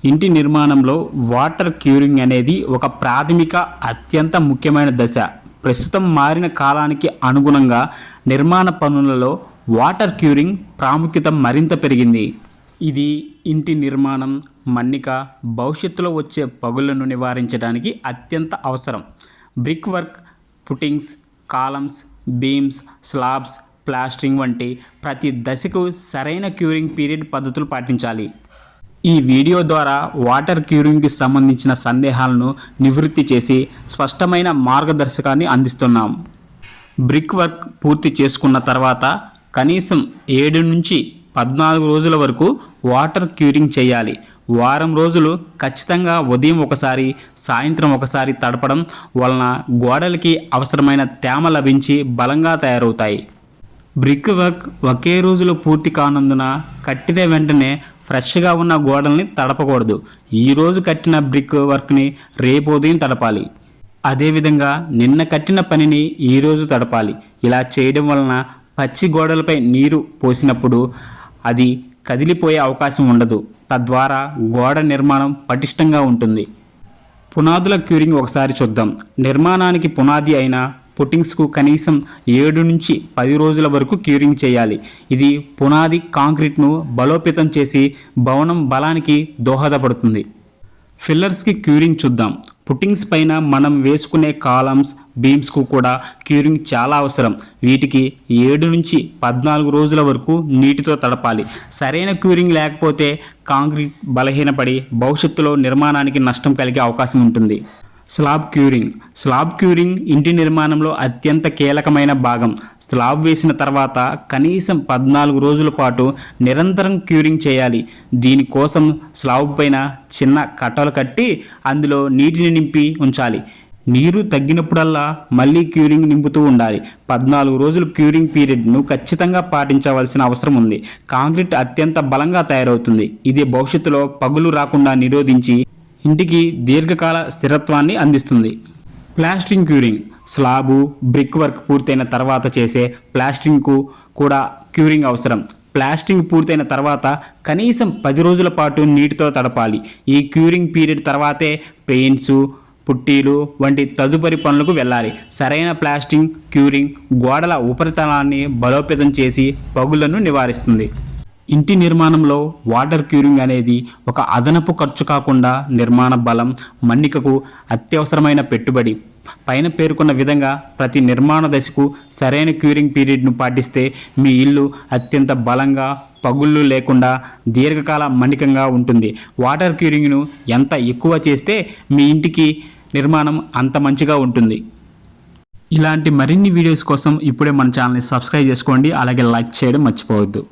ఇంటి నిర్మాణంలో water curing అనేది ఒక ప్రాథమిక అత్యంత ముఖ్యమైన దశ. ప్రస్తుతం మారిన కాలానికి అనుగుణంగా నిర్మాణ పనులలో వాటర్ క్యూరింగ్ ప్రాముఖ్యత మరింత పెరిగింది. ఇది ఇంటి నిర్మాణం, మన్నిక, భవిష్యత్తులో వచ్చే పగుళ్లను నివారించడానికి అత్యంత అవసరం. Brick work, footings, columns, beams, slabs, plastering వంటి ప్రతి దశకు సరైన క్యూరింగ్ పీరియడ్ పద్ధతులు పాటించాలి. ఈ వీడియో ద్వారా వాటర్ క్యూరింగ్కి సంబంధించిన సందేహాలను నివృత్తి చేసి స్పష్టమైన మార్గదర్శకాన్ని అందిస్తున్నాం. బ్రిక్ వర్క్ పూర్తి చేసుకున్న తర్వాత కనీసం 7 నుంచి 14 రోజుల వరకు వాటర్ క్యూరింగ్ చేయాలి. వారం రోజులు ఖచ్చితంగా ఉదయం ఒకసారి, సాయంత్రం ఒకసారి తడపడం వలన గోడలకి అవసరమైన తేమ లభించి బలంగా తయారవుతాయి. బ్రిక్ వర్క్ ఒకే రోజులో పూర్తి కానందున కట్టిన వెంటనే ఫ్రెష్గా ఉన్న గోడల్ని తడపకూడదు. ఈరోజు కట్టిన బ్రిక్ వర్క్ని రేపు ఉదయం తడపాలి. అదేవిధంగా నిన్న కట్టిన పనిని ఈరోజు తడపాలి. ఇలా చేయడం వలన పచ్చి గోడలపై నీరు పోసినప్పుడు అది కదిలిపోయే అవకాశం ఉండదు. తద్వారా గోడ నిర్మాణం పటిష్టంగా ఉంటుంది. పునాదుల క్యూరింగ్ ఒకసారి చూద్దాం. నిర్మాణానికి పునాది అయిన పుట్టింగ్స్కు కనీసం 7 నుంచి 10 రోజుల వరకు క్యూరింగ్ చేయాలి. ఇది పునాది కాంక్రీట్ను బలోపేతం చేసి భవనం బలానికి దోహదపడుతుంది. ఫిల్లర్స్కి క్యూరింగ్ చూద్దాం. పుట్టింగ్స్ పైన మనం వేసుకునే కాలమ్స్, బీమ్స్కు కూడా క్యూరింగ్ చాలా అవసరం. వీటికి 7 నుంచి 14 రోజుల వరకు నీటితో తడపాలి. సరైన క్యూరింగ్ లేకపోతే కాంక్రీట్ బలహీనపడి భవిష్యత్తులో నిర్మాణానికి నష్టం కలిగే అవకాశం ఉంటుంది. స్లాబ్ క్యూరింగ్ ఇంటి నిర్మాణంలో అత్యంత కీలకమైన భాగం. స్లాబ్ వేసిన తర్వాత కనీసం 14 రోజుల పాటు నిరంతరం క్యూరింగ్ చేయాలి. దీనికోసం స్లాబ్ పైన చిన్న కట్టలు కట్టి అందులో నీటిని నింపి ఉంచాలి. నీరు తగ్గినప్పుడల్లా మళ్ళీ క్యూరింగ్ నింపుతూ ఉండాలి. 14 రోజులు క్యూరింగ్ పీరియడ్ను ఖచ్చితంగా పాటించవలసిన అవసరం ఉంది. కాంక్రీట్ అత్యంత బలంగా తయారవుతుంది. ఇది భవిష్యత్తులో పగులు రాకుండా నిరోధించి ఇంటికి దీర్ఘకాల స్థిరత్వాన్ని అందిస్తుంది. Plastering curing. Slab, brick work పూర్తయిన తర్వాత చేసే ప్లాస్టరింగ్కు కూడా క్యూరింగ్ అవసరం. ప్లాస్టరింగ్ పూర్తయిన తర్వాత కనీసం 10 రోజుల పాటు నీటితో తడపాలి. ఈ క్యూరింగ్ పీరియడ్ తర్వాతే పెయింట్స్, పుట్టీలు వంటి తదుపరి పనులకు వెళ్ళాలి. సరైన ప్లాస్టరింగ్ క్యూరింగ్ గోడల ఉపరితలాన్ని బలోపేతం చేసి పగుళ్లను నివారిస్తుంది. ఇంటి నిర్మాణంలో వాటర్ క్యూరింగ్ అనేది ఒక అదనపు ఖర్చు కాకుండా నిర్మాణ బలం, మన్నికకు అత్యవసరమైన పెట్టుబడి. పైన పేర్కొన్న విధంగా ప్రతి నిర్మాణ దశకు సరైన క్యూరింగ్ పీరియడ్ను పాటిస్తే మీ ఇల్లు అత్యంత బలంగా, పగుళ్ళు లేకుండా దీర్ఘకాల మన్నికంగా ఉంటుంది. వాటర్ క్యూరింగ్ను ఎంత ఎక్కువ చేస్తే మీ ఇంటికి నిర్మాణం అంత మంచిగా ఉంటుంది. ఇలాంటి మరిన్ని వీడియోస్ కోసం ఇప్పుడే మన ఛానల్ని సబ్స్క్రైబ్ చేసుకోండి. అలాగే లైక్ చేయడం మర్చిపోవద్దు.